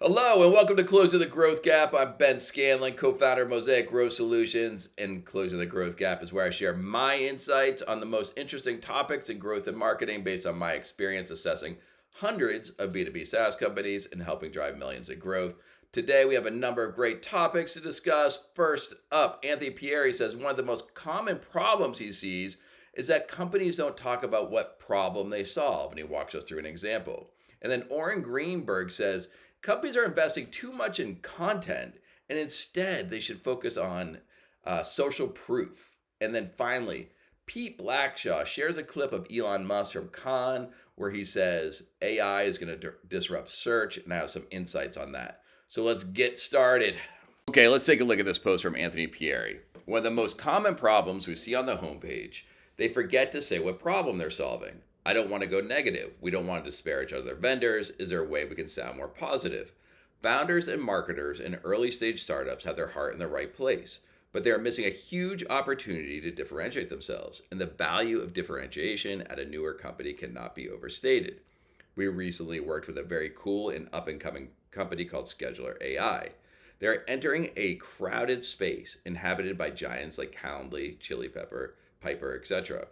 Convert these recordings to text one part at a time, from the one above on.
Hello and welcome to Closing the Growth Gap. I'm Ben Scanlon, co-founder of Mosaic Growth Solutions, and Closing the Growth Gap is where I share my insights on the most interesting topics in growth and marketing based on my experience assessing hundreds of B2B SaaS companies and helping drive millions in growth. Today we have a number of great topics to discuss. First up, Anthony Pierri says one of the most common problems he sees is that companies don't talk about what problem they solve, and he walks us through an example. And then Oren Greenberg says companies are investing too much in content, and instead they should focus on social proof. And then finally, Pete Blackshaw shares a clip of Elon Must from Cannes where he says AI is going to disrupt search, and I have some insights on that. So let's get started. Okay, let's take a look at this post from Anthony Pierri. One of the most common problems we see on the homepage, they forget to say what problem they're solving. I don't want to go negative. We don't want to disparage other vendors. Is there a way we can sound more positive? Founders and marketers in early stage startups have their heart in the right place, but they are missing a huge opportunity to differentiate themselves, and the value of differentiation at a newer company cannot be overstated. We recently worked with a very cool and up and coming company called Scheduler AI. They're entering a crowded space inhabited by giants like Calendly, Chili Pepper, Piper, etc.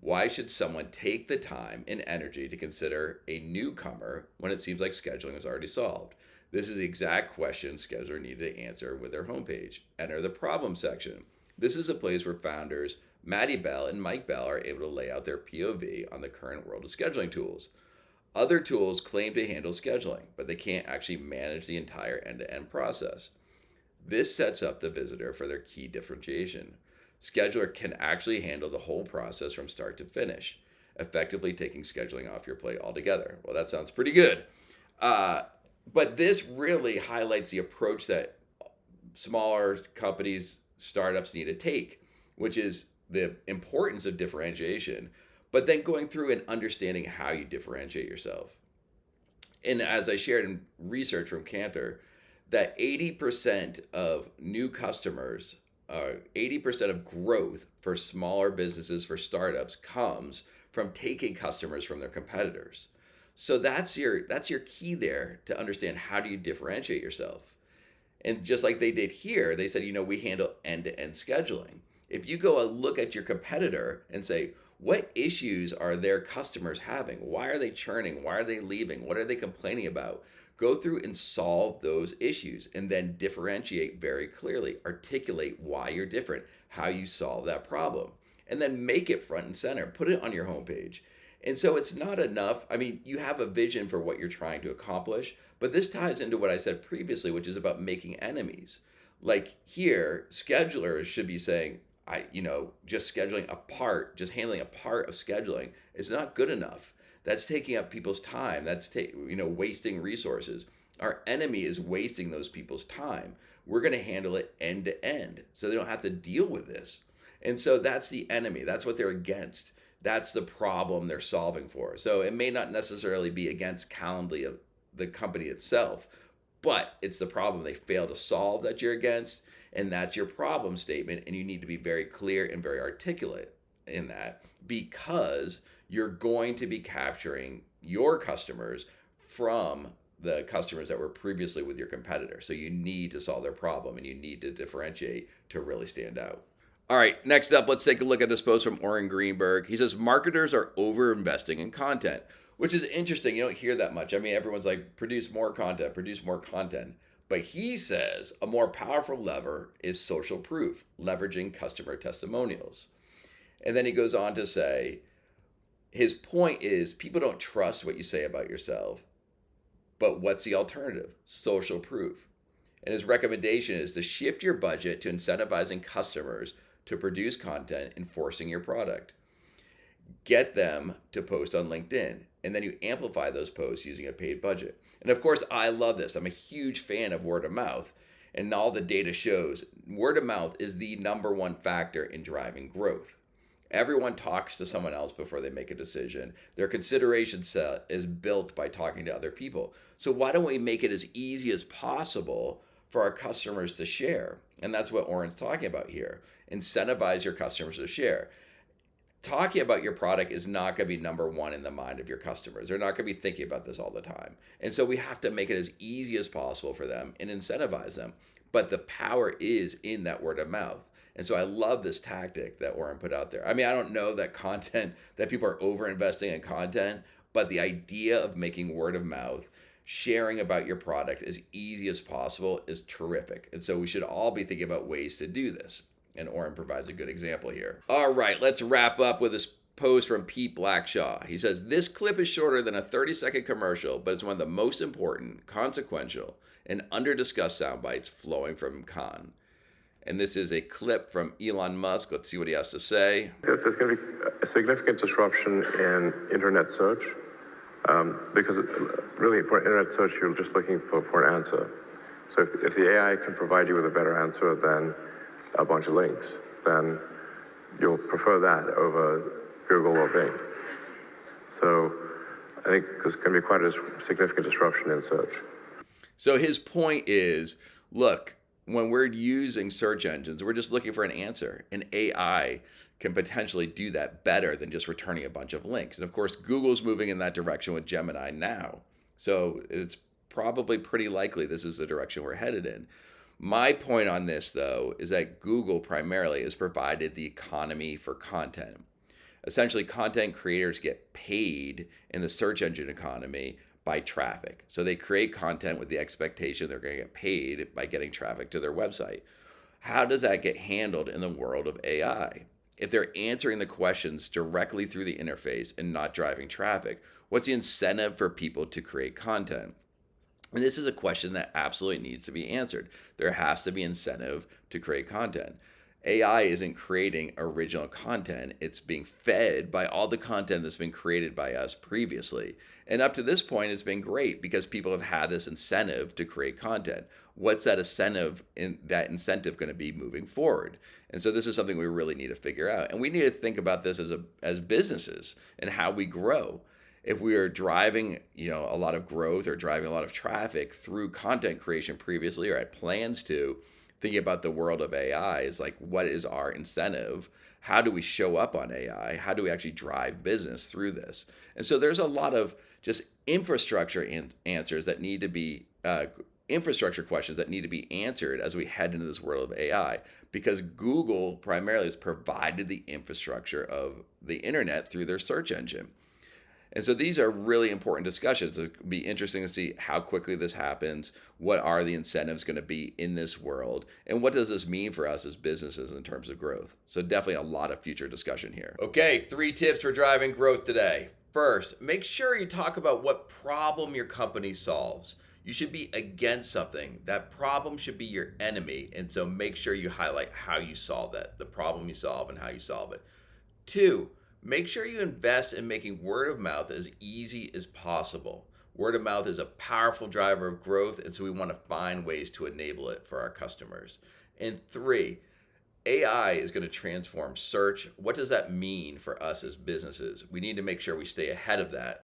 Why should someone take the time and energy to consider a newcomer when it seems like scheduling is already solved? This is the exact question Scheduler needed to answer with their homepage. Enter the problem section. This is a place where founders Maddie Bell and Mike Bell are able to lay out their POV on the current world of scheduling tools. Other tools claim to handle scheduling, but they can't actually manage the entire end-to-end process. This sets up the visitor for their key differentiation. Scheduler can actually handle the whole process from start to finish, effectively taking scheduling off your plate altogether. Well, that sounds pretty good. But this really highlights the approach that smaller companies, startups need to take, which is the importance of differentiation, but then going through and understanding how you differentiate yourself. And as I shared in research from Cantor, that 80% of new customers 80% of growth for smaller businesses, for startups, comes from taking customers from their competitors. So that's your key there to understand how do you differentiate yourself. And just like they did here, they said, we handle end-to-end scheduling. If you go look at your competitor and say, what issues are their customers having? Why are they churning? Why are they leaving? What are they complaining about? Go through and solve those issues and then differentiate very clearly. Articulate why you're different, how you solve that problem, and then make it front and center. Put it on your homepage. And so it's not enough. I mean, you have a vision for what you're trying to accomplish, but this ties into what I said previously, which is about making enemies. Like here, schedulers should be saying, just scheduling a part, just handling a part of scheduling is not good enough. That's taking up people's time. That's wasting resources. Our enemy is wasting those people's time. We're going to handle it end to end so they don't have to deal with this. And so that's the enemy. That's what they're against. That's the problem they're solving for. So it may not necessarily be against Calendly, the company itself, but it's the problem they fail to solve that you're against. And that's your problem statement. And you need to be very clear and very articulate in that, because you're going to be capturing your customers from the customers that were previously with your competitor. So you need to solve their problem and you need to differentiate to really stand out. All right, next up, let's take a look at this post from Oren Greenberg. He says, marketers are over investing in content, which is interesting. You don't hear that much. I mean, everyone's like, produce more content, produce more content. But he says a more powerful lever is social proof, leveraging customer testimonials. And then he goes on to say, his point is people don't trust what you say about yourself, but what's the alternative? Social proof. And his recommendation is to shift your budget to incentivizing customers to produce content and forcing your product. Get them to post on LinkedIn, and then you amplify those posts using a paid budget. And of course, I love this. I'm a huge fan of word of mouth, and all the data shows word of mouth is the number one factor in driving growth. Everyone talks to someone else before they make a decision. Their consideration set is built by talking to other people. So why don't we make it as easy as possible for our customers to share? And that's what Oren's talking about here. Incentivize your customers to share. talking about your product is not going to be number one in the mind of your customers. They're not going to be thinking about this all the time. And so we have to make it as easy as possible for them and incentivize them. But the power is in that word of mouth. And so I love this tactic that Oren put out there. I mean, I don't know that people are over investing in content, but the idea of making word of mouth, sharing about your product as easy as possible is terrific. And so we should all be thinking about ways to do this. And Oren provides a good example here. All right, let's wrap up with this post from Pete Blackshaw. He says, this clip is shorter than a 30-second commercial, but it's one of the most important, consequential, and under-discussed sound bites flowing from Khan. And this is a clip from Elon Musk. Let's see what he has to say. There's going to be a significant disruption in internet search because really for internet search, you're just looking for an answer. So if the AI can provide you with a better answer than a bunch of links, then you'll prefer that over Google or Bing. So I think there's going to be quite a significant disruption in search. So his point is, look, when we're using search engines, we're just looking for an answer. And AI can potentially do that better than just returning a bunch of links. And of course, Google's moving in that direction with Gemini now. So it's probably pretty likely this is the direction we're headed in. My point on this, though, is that Google primarily has provided the economy for content. Essentially, content creators get paid in the search engine economy by traffic. So they create content with the expectation they're going to get paid by getting traffic to their website. How does that get handled in the world of AI? If they're answering the questions directly through the interface and not driving traffic, what's the incentive for people to create content? And this is a question that absolutely needs to be answered. There has to be incentive to create content. AI isn't creating original content. It's being fed by all the content that's been created by us previously. And up to this point, it's been great because people have had this incentive to create content. What's that incentive going to be moving forward? And so this is something we really need to figure out. And we need to think about this as businesses and how we grow. If we are driving, a lot of growth or driving a lot of traffic through content creation previously or had plans to, thinking about the world of AI is like, what is our incentive? How do we show up on AI? How do we actually drive business through this? And so there's a lot of just infrastructure answers that need to be, infrastructure questions that need to be answered as we head into this world of AI, because Google primarily has provided the infrastructure of the internet through their search engine. And so these are really important discussions. It'll be interesting to see how quickly this happens. What are the incentives going to be in this world? And what does this mean for us as businesses in terms of growth? So definitely a lot of future discussion here. Okay, 3 tips for driving growth today. First, make sure you talk about what problem your company solves. You should be against something. That problem should be your enemy. And so make sure you highlight how you solve that, the problem you solve and how you solve it. 2, make sure you invest in making word of mouth as easy as possible. Word of mouth is a powerful driver of growth, and so we want to find ways to enable it for our customers. And 3, AI is going to transform search. What does that mean for us as businesses? We need to make sure we stay ahead of that